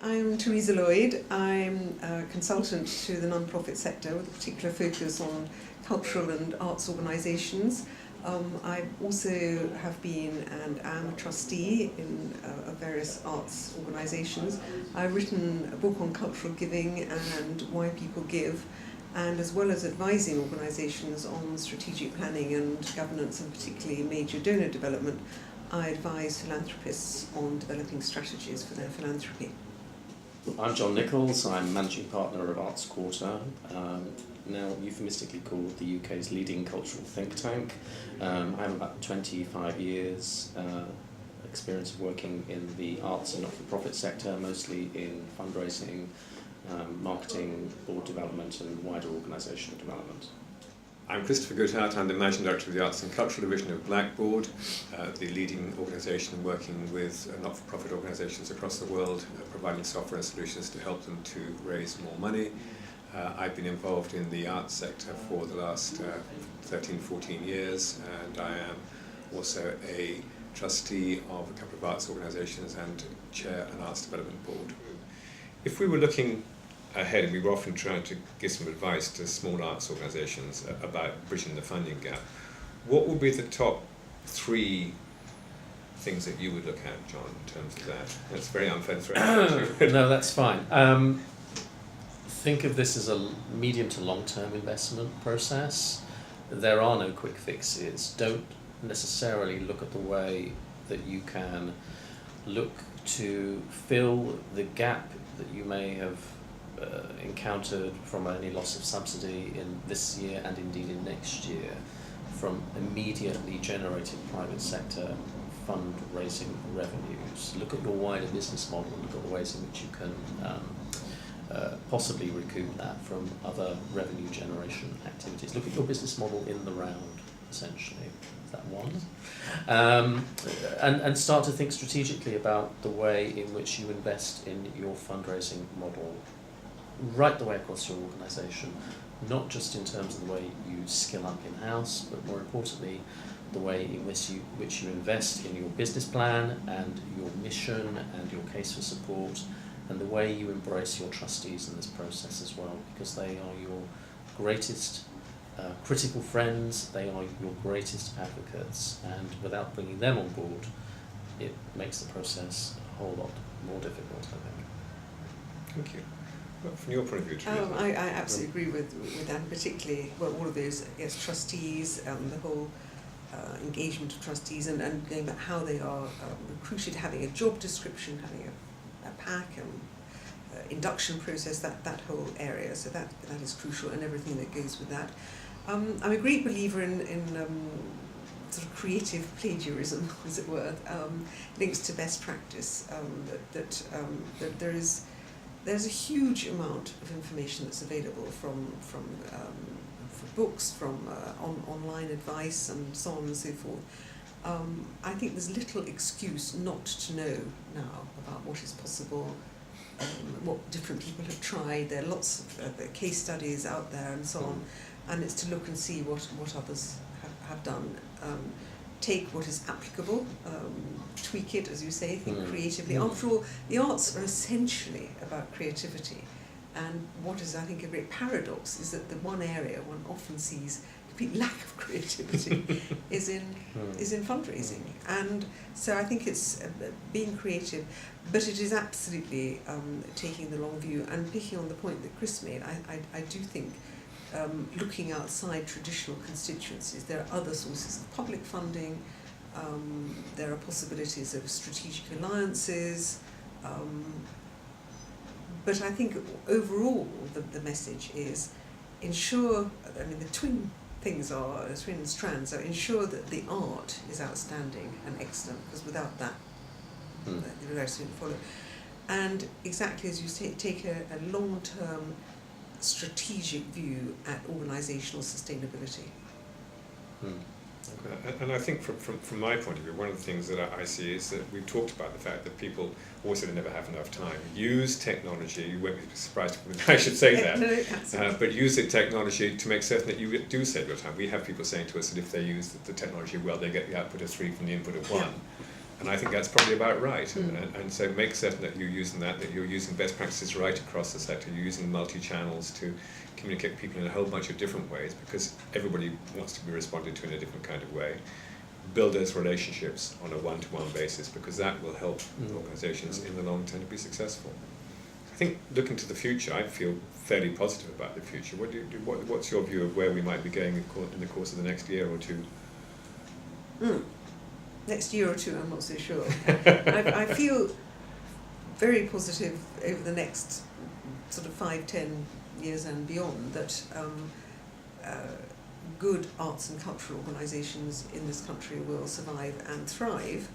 I'm Teresa Lloyd. I'm a consultant to the non-profit sector with a particular focus on cultural and arts organisations. I also have been and am a trustee in various arts organisations. I've written a book on cultural giving and why people give, and as well as advising organisations on strategic planning and governance, and particularly major donor development, I advise philanthropists on developing strategies for their philanthropy. I'm John Nichols. I'm managing partner of Arts Quarter, now euphemistically called the UK's leading cultural think tank. I have about 25 years experience of working in the arts and not-for-profit sector, mostly in fundraising, marketing, board development and wider organisational development. I'm Christopher Goodhart. I'm the Managing Director of the Arts and Cultural Division of Blackbaud, the leading organisation working with not-for-profit organisations across the world, providing software and solutions to help them to raise more money. I've been involved in the arts sector for the last 13-14 years, and I am also a trustee of a couple of arts organisations and chair an arts development board. If we were looking ahead, and we were often trying to give some advice to small arts organisations about bridging the funding gap, what would be the top 3 things that you would look at, John, in terms of that? That's very unfair to throw. No, that's fine. Think of this as a medium to long-term investment process. There are no quick fixes. Don't necessarily look at the way that you can look to fill the gap that you may have encountered from any loss of subsidy in this year and indeed in next year from immediately generated private sector fundraising revenues. Look at your wider business model and look at the ways in which you can possibly recoup that from other revenue generation activities. Look at your business model in the round, essentially. Is that one? And start to think strategically about the way in which you invest in your fundraising model right the way across your organisation, not just in terms of the way you skill up in-house, but more importantly, the way in which you invest in your business plan and your mission and your case for support, and the way you embrace your trustees in this process as well, because they are your greatest critical friends, they are your greatest advocates, and without bringing them on board, it makes the process a whole lot more difficult, I think. Thank you. Well, from your point of view, Teresa? I absolutely agree with that, particularly, well, all of those, yes, trustees, the whole engagement of trustees, and going back how they are recruited, having a job description, having a pack, induction process, that whole area. So that is crucial, and everything that goes with that. I'm a great believer in sort of creative plagiarism, as it were, links to best practice, that there's a huge amount of information that's available from books, from online advice, and so on and so forth. I think there's little excuse not to know now about what is possible, what different people have tried. There are lots of case studies out there and so on, and it's to look and see what others have done. Take what is applicable, tweak it, as you say, think creatively. After all, the arts are essentially about creativity, and what is, I think, a great paradox is that the one area one often sees complete lack of creativity is in fundraising. And so I think it's being creative, but it is absolutely taking the long view, and picking on the point that Chris made. I do think looking outside traditional constituencies, there are other sources of public funding, there are possibilities of strategic alliances, but I think overall the message is ensure, I mean the twin strands are ensure that the art is outstanding and excellent, because without that the rest won't follow. And exactly as you say, take a long-term strategic view at organisational sustainability. And I think from my point of view, one of the things that I see is that we've talked about the fact that people always say they never have enough time. Use technology, you won't be surprised when I should say that, but use the technology to make certain that you do save your time. We have people saying to us that if they use the technology well, they get the output of 3 from the input of 1. And I think that's probably about right. And so make certain that you're using that you're using best practices right across the sector. You're using multi-channels to communicate with people in a whole bunch of different ways, because everybody wants to be responded to in a different kind of way. Build those relationships on a one-to-one basis, because that will help organisations in the long term to be successful. I think looking to the future, I feel fairly positive about the future. What's your view of where we might be going in the course of the next year or two? Next year or two, I'm not so sure. I feel very positive over the next sort of 5-10 years and beyond that good arts and cultural organisations in this country will survive and thrive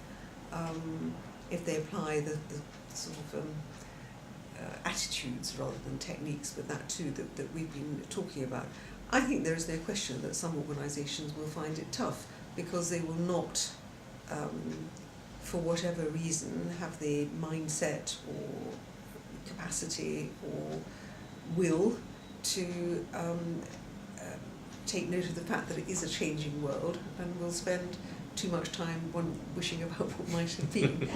if they apply the sort of attitudes rather than techniques with that too that we've been talking about. I think there is no question that some organisations will find it tough because they will not, for whatever reason, have the mindset or capacity or will to take note of the fact that it is a changing world, and will spend too much time wishing about what might have been,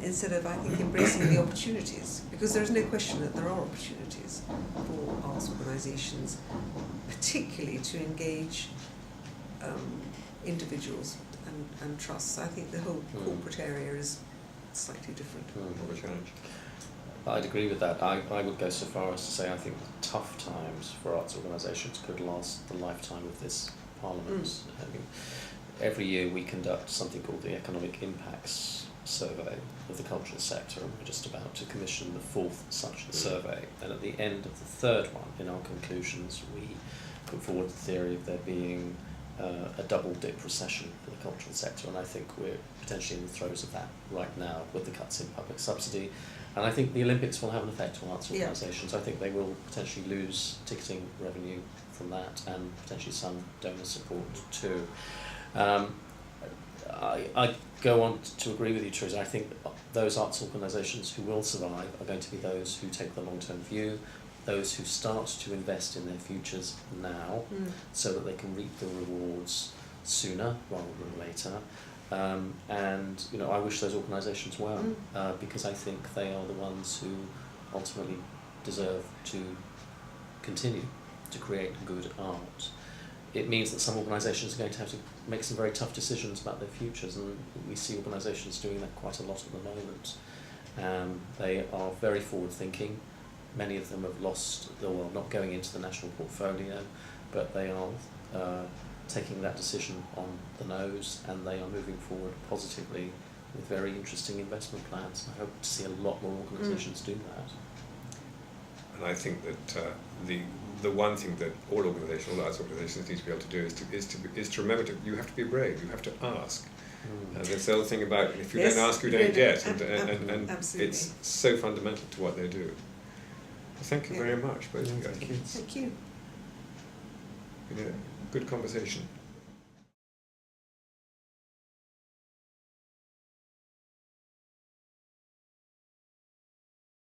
instead of, I think, embracing the opportunities, because there is no question that there are opportunities for arts organisations, particularly to engage individuals and trusts. I think the whole corporate area is slightly different. More of a challenge. I'd agree with that. I would go so far as to say I think tough times for arts organisations could last the lifetime of this Parliament. I mean, every year we conduct something called the Economic Impacts Survey of the cultural sector, and we're just about to commission the 4th such survey. And at the end of the 3rd one, in our conclusions, we put forward the theory of there being a double-dip recession for the cultural sector, and I think we're potentially in the throes of that right now with the cuts in public subsidy. And I think the Olympics will have an effect on arts organisations. I think they will potentially lose ticketing revenue from that, and potentially some donor support too. I go on to agree with you, Teresa. I think those arts organisations who will survive are going to be those who take the long-term view, those who start to invest in their futures now, so that they can reap the rewards sooner rather than later. And I wish those organisations well, because I think they are the ones who ultimately deserve to continue to create good art. It means that some organisations are going to have to make some very tough decisions about their futures, and we see organisations doing that quite a lot at the moment. They are very forward-thinking. Many of them have not going into the national portfolio, but they are taking that decision on the nose, and they are moving forward positively with very interesting investment plans. I hope to see a lot more organisations do that. And I think that the one thing that all arts organisations need to be able to do is to remember you have to be brave. You have to ask. And there's the other thing about if you don't ask, you don't get, and it's so fundamental to what they do. Well, thank you very much, both of you. Thank you. Good conversation.